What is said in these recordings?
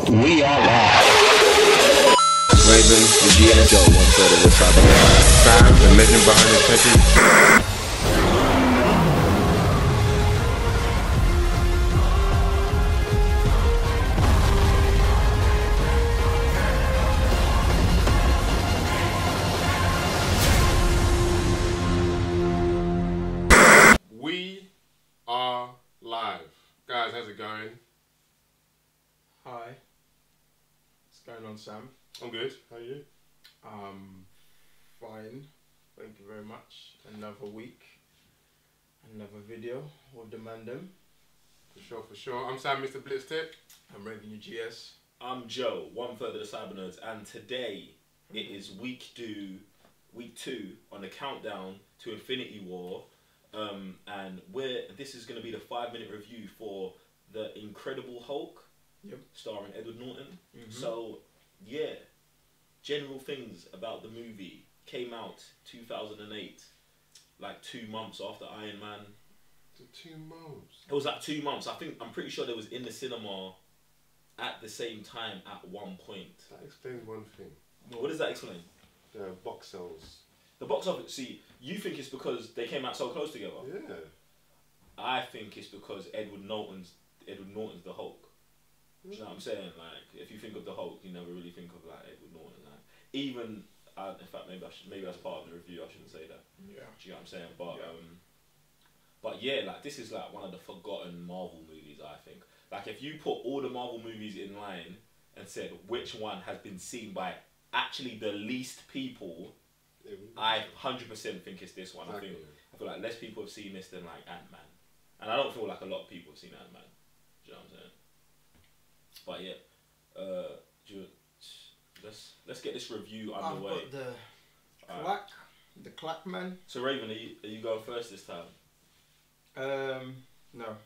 We are live. Raven, the GM Joe, 1/3 of the cyber. Sam, the legend behind the techie. We are live. Guys, how's it going? Hi. What's going on, Sam? I'm good. How are you? Fine. Thank you very much. Another week. Another video with the Mandem. For sure, for sure. I'm Sam, Mr. Blitz Tech. I'm Raven GS. I'm Joe, 1/3 of the Cyber Nerds, and today it is week two on the countdown to Infinity War, and this is going to be the 5-minute review for the Incredible Hulk, starring Edward Norton. So, yeah, general things about the movie. Came out 2008, like 2 months after Iron Man. 2 months. It was like 2 months. I'm pretty sure they was in the cinema at the same time at one point. That explains one thing. What does that explain? The box sales. The box office. See, you think it's because they came out so close together. Yeah. I think it's because Edward Norton's the Hulk. Do you know what I'm saying? Like, if you think of the Hulk, you never really think of like Edward Norton. Like, even in fact, maybe as part of the review, I shouldn't say that. Yeah. Do you know what I'm saying? But yeah, like this is like one of the forgotten Marvel movies. I think. Like, if you put all the Marvel movies in line and said which one has been seen by actually the least people, I 100% think it's this one. Exactly. I feel like less people have seen this than like Ant-Man, and I don't feel like a lot of people have seen Ant-Man. Do you know what I'm saying? But yeah, let's get this review underway. I've got the Clackman. So Raven, are you going first this time? No.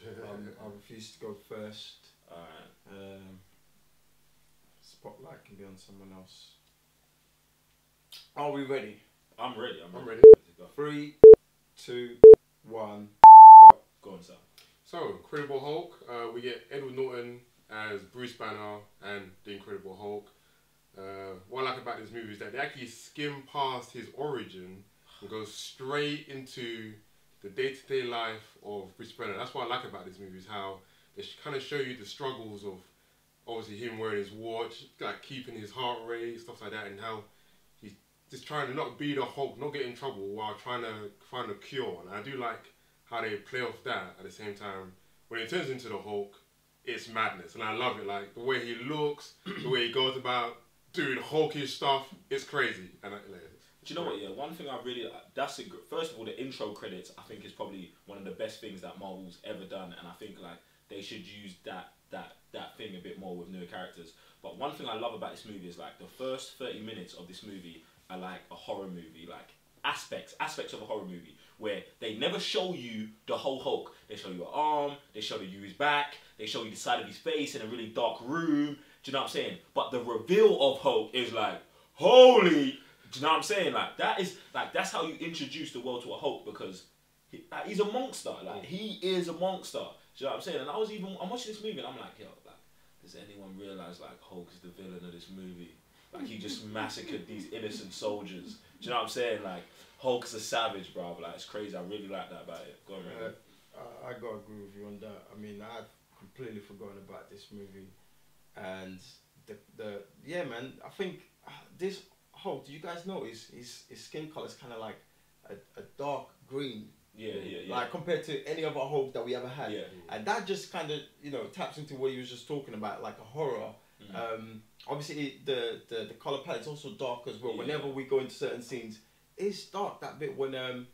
I refuse to go first. Alright. Spotlight can be on someone else. Are we ready? I'm ready. I'm ready. 3, 2, 1, go. Go on, sir. So, Incredible Hulk. We get Edward Norton as Bruce Banner and the Incredible Hulk. What I like about this movie is that they actually skim past his origin and go straight into the day-to-day life of Bruce Banner. That's what I like about this movie, is how they kind of show you the struggles of obviously him wearing his watch, like keeping his heart rate, stuff like that, and how he's just trying to not be the Hulk, not get in trouble while trying to find a cure. And I do like how they play off that at the same time. When it turns into the Hulk, it's madness, and I love it. Like the way he looks, the way he goes about doing Hulkish stuff, it's crazy. And Do you know what? Yeah, one thing I really first of all, the intro credits I think is probably one of the best things that Marvel's ever done, and I think like they should use that thing a bit more with newer characters. But one thing I love about this movie is like the first 30 minutes of this movie are like a horror movie, like aspects of a horror movie, where they never show you the whole Hulk. They show you an arm, they show you his back, they show you the side of his face in a really dark room. Do you know what I'm saying? But the reveal of Hulk is like, holy. Do you know what I'm saying? Like that's how you introduce the world to a Hulk, because he's a monster. Like he is a monster. Do you know what I'm saying? And I'm watching this movie and I'm like, yo, like, does anyone realize like Hulk is the villain of this movie? Like he just massacred these innocent soldiers. Do you know what I'm saying? Like Hulk's a savage, bro. Like it's crazy. I really like that about it. Go on, man. I gotta agree with you on that. I mean, I've completely forgotten about this movie, and yeah, man. I think this Hulk. Do you guys know his skin color is kind of like a dark green? Yeah. Like compared to any other Hulk that we ever had. Yeah. And that just kind of taps into what you was just talking about, like a horror. Obviously the color palette's also dark as well. Yeah. Whenever we go into certain scenes, it's dark. That bit when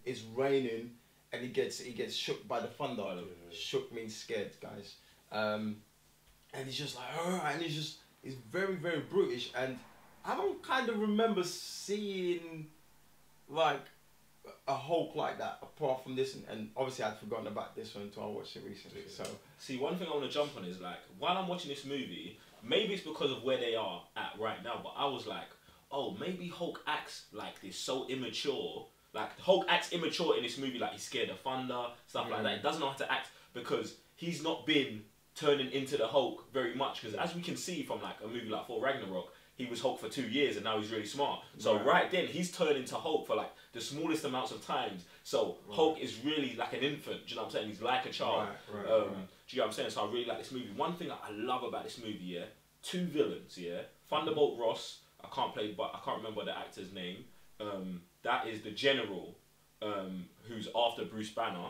it's raining and he gets shook by the thunder. Shook means scared, guys. And he's just like, and he's very, very brutish. And I don't kind of remember seeing like a Hulk like that apart from this, and obviously I'd forgotten about this one until I watched it recently. So see, one thing I want to jump on is like, while I'm watching this movie, maybe it's because of where they are at right now, but I was like, oh, maybe Hulk acts like this so immature. Like Hulk acts immature in this movie, like he's scared of thunder, stuff like that. He doesn't know how to act because he's not been turning into the Hulk very much, because as we can see from like a movie like Thor Ragnarok, he was Hulk for 2 years and now he's really smart. So right then he's turned into Hulk for like the smallest amounts of times. So Hulk is really like an infant. Do you know what I'm saying? He's like a child. Do you know what I'm saying? So I really like this movie. One thing I love about this movie, yeah, 2 villains, yeah. Thunderbolt Ross. I can't remember the actor's name. That is the general who's after Bruce Banner.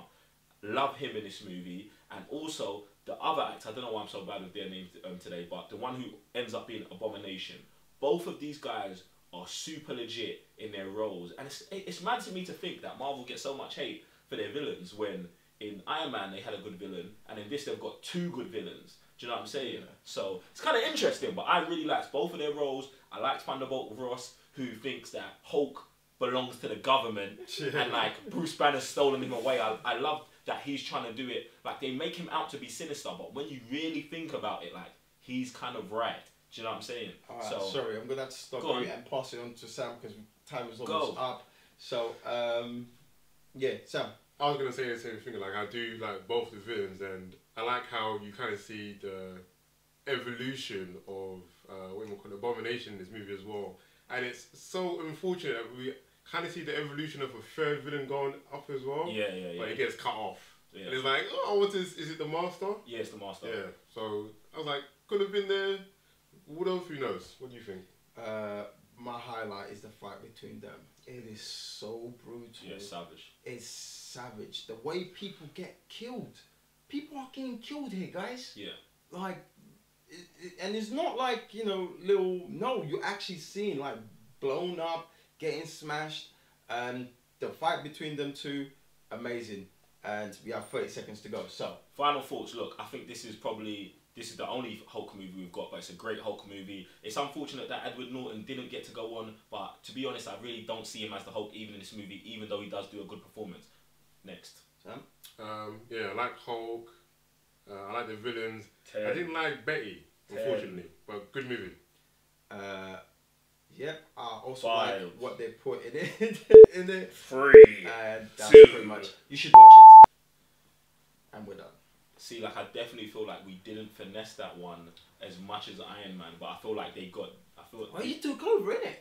Love him in this movie, and also the other actor. I don't know why I'm so bad with their names today, but the one who ends up being Abomination. Both of these guys are super legit in their roles, and it's mad to me to think that Marvel gets so much hate for their villains when in Iron Man they had a good villain, and in this they've got 2 good villains. Do you know what I'm saying? Yeah. So it's kind of interesting, but I really liked both of their roles. I liked Thunderbolt Ross, who thinks that Hulk belongs to the government, and like Bruce Banner's stolen him away. I love that he's trying to do it. Like they make him out to be sinister, but when you really think about it, like he's kind of right. Do you know what I'm saying? So sorry, I'm gonna have to stop you and pass it on to Sam because time is almost up. So yeah, Sam. I was gonna say the same thing. Like I do like both the villains, and I like how you kind of see the evolution of what you call Abomination in this movie as well. And it's so unfortunate that we kind of see the evolution of a third villain going up as well. Yeah. But it gets cut off. Yeah. And it's like, oh, is it the Master? Yeah, it's the Master. Yeah. So I was like, could have been there. What else? Who knows? What do you think? My highlight is the fight between them. It is so brutal. Yeah, savage. It's savage. The way people get killed. People are getting killed here, guys. Yeah. Like, and it's not like, you know, no, you're actually seeing like blown up, getting smashed. And the fight between them two, amazing. And we have 30 seconds to go. So, final thoughts. Look, I think this is the only Hulk movie we've got, but it's a great Hulk movie. It's unfortunate that Edward Norton didn't get to go on, but to be honest, I really don't see him as the Hulk even in this movie, even though he does do a good performance. Next. Sam? Yeah, I like Hulk. I like the villains. 10. I didn't like Betty, unfortunately, but good movie. Yep. I also 5. like what they put in it. in it. 3. And that's 2. pretty much. You should watch it. And we're done. See, like I definitely feel like we didn't finesse that one as much as Iron Man, but I feel like they got. Well, you took over, innit?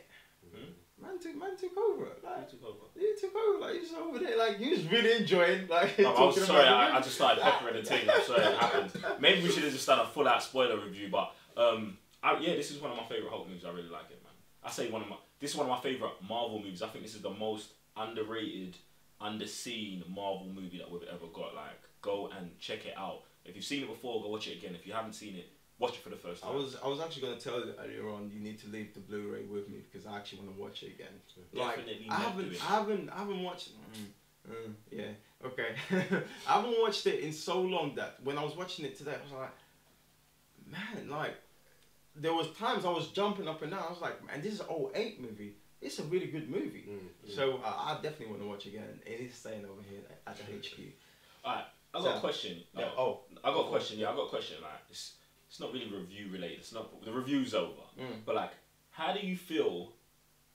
Hmm? Man took over. Like, Who took over? you took over. Like, you was over there. Like, you was really enjoying. Like, No, I was talking sorry. about I just started peppering the thing. I'm sorry it happened. Maybe we should have just done a full-out spoiler review. But yeah, this is one of my favorite Hulk movies. I really like it, man. I say this is one of my favorite Marvel movies. I think this is the most underrated, underseen Marvel movie that we've ever got. Like, go and check it out. If you've seen it before, go watch it again. If you haven't seen it, watch it for the first time. I was actually going to tell you earlier on, you need to leave the Blu-ray with me because I actually want to watch it again. Definitely I haven't watched. Yeah, okay. I haven't watched it in so long that when I was watching it today, I was like, man, like there was times I was jumping up and down. I was like, man, this is an 08 movie. It's a really good movie. So I definitely want to watch it again. It is staying over here at the HQ. Alright, I got a question. Yeah. I got a question. Yeah, I got a question. Like, it's not really review related. It's not the review's over. But like, how do you feel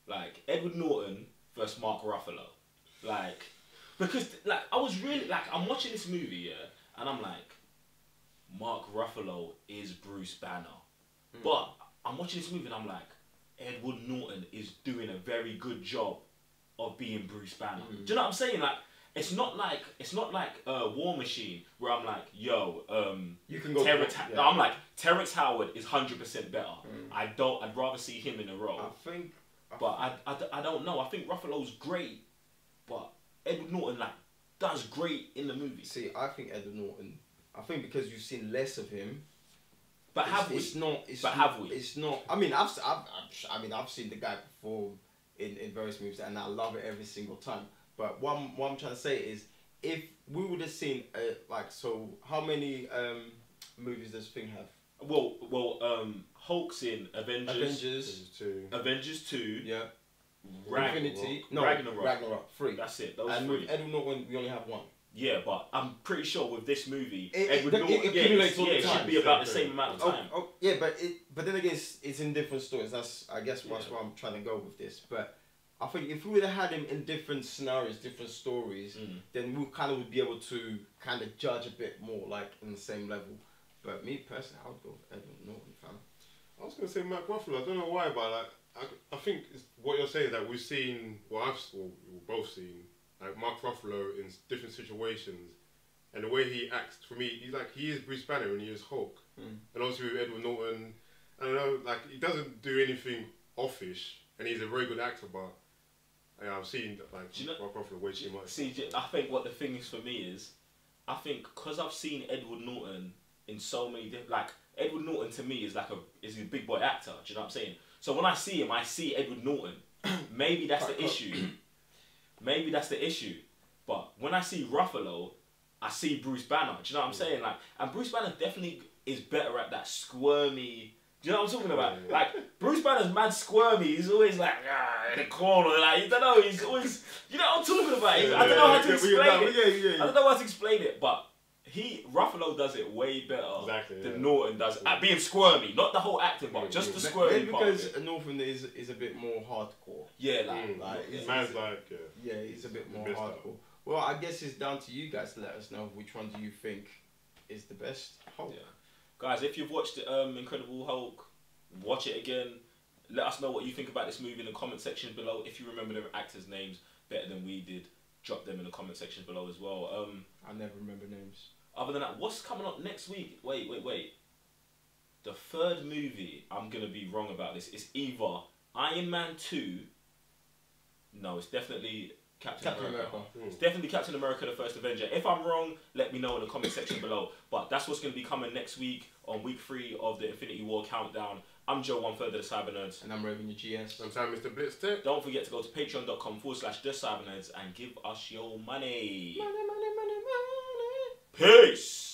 like Edward Norton versus Mark Ruffalo? Like, because like I was really like I'm watching this movie, yeah, and I'm like, Mark Ruffalo is Bruce Banner, but I'm watching this movie and I'm like, Edward Norton is doing a very good job of being Bruce Banner. Do you know what I'm saying? Like, it's not like War Machine where I'm like, yo, you can go. I'm like, Terrence Howard is 100% better. I'd rather see him in a role. I don't know. I think Ruffalo's great, but Edward Norton like does great in the movie. See, I think Edward Norton. I think because you've seen less of him. But have we? It's not. It's not. I mean, I've seen the guy perform in various movies, and I love it every single time. But what I'm trying to say is, if we would have seen so how many movies does Thing have? Well, Hulk's in Avengers 2. Yeah. Ragnarok 3. That's it. Those and 3. with Edward Norton, we only have 1. Yeah, but I'm pretty sure with this movie, It accumulates all the it time. should be about the same amount of time. Yeah, but then again, it's in different stories. That's why I'm trying to go with this. But I think if we would have had him in different scenarios, different stories, then we kind of would be able to kind of judge a bit more, like in the same level. But me personally, I would go with Edward Norton, fam. I was gonna say Mark Ruffalo. I don't know why, but like I think it's, what you're saying is that we've seen, we've both seen, like Mark Ruffalo in different situations, and the way he acts. For me, he is Bruce Banner and he is Hulk, and obviously with Edward Norton, I don't know, like he doesn't do anything offish, and he's a very good actor, but. Yeah, I've seen like Mark Ruffalo way too much. See, I think what the thing is for me is, I think because I've seen Edward Norton in so many different, like Edward Norton to me is is a big boy actor. Do you know what I'm saying? So when I see him, I see Edward Norton. Maybe that's the issue. Maybe that's the issue. But when I see Ruffalo, I see Bruce Banner. Do you know what I'm saying? Like, and Bruce Banner definitely is better at that squirmy. Do you know what I'm talking about? Yeah. Like, Bruce Banner's mad squirmy. He's always like, in the corner. Like, you don't know. He's always, you know what I'm talking about? I don't know how to explain it. I don't know how to explain it, but Ruffalo does it way better than Norton does at being squirmy. Not the whole acting, but just the squirmy maybe part. Because Norton is a bit more hardcore. Yeah, he's a bit more hardcore. Well, I guess it's down to you guys to let us know which one do you think is the best Hulk. Yeah. Guys, if you've watched Incredible Hulk, watch it again. Let us know what you think about this movie in the comment section below. If you remember the actors' names better than we did, drop them in the comment section below as well. I never remember names. Other than that, what's coming up next week? Wait. The third movie, I'm going to be wrong about this. It's either Iron Man 2. No, it's definitely Captain America. It's definitely Captain America, the First Avenger. If I'm wrong, let me know in the comment section below. But that's what's going to be coming next week on week 3 of the Infinity War Countdown. I'm Joe, 1/3 of the Cyber Nerds. And I'm Raven, your GS. I'm Sam, Mr. Blitz Tech. Don't forget to go to patreon.com/the Cyber Nerds and give us your money. Money. Peace!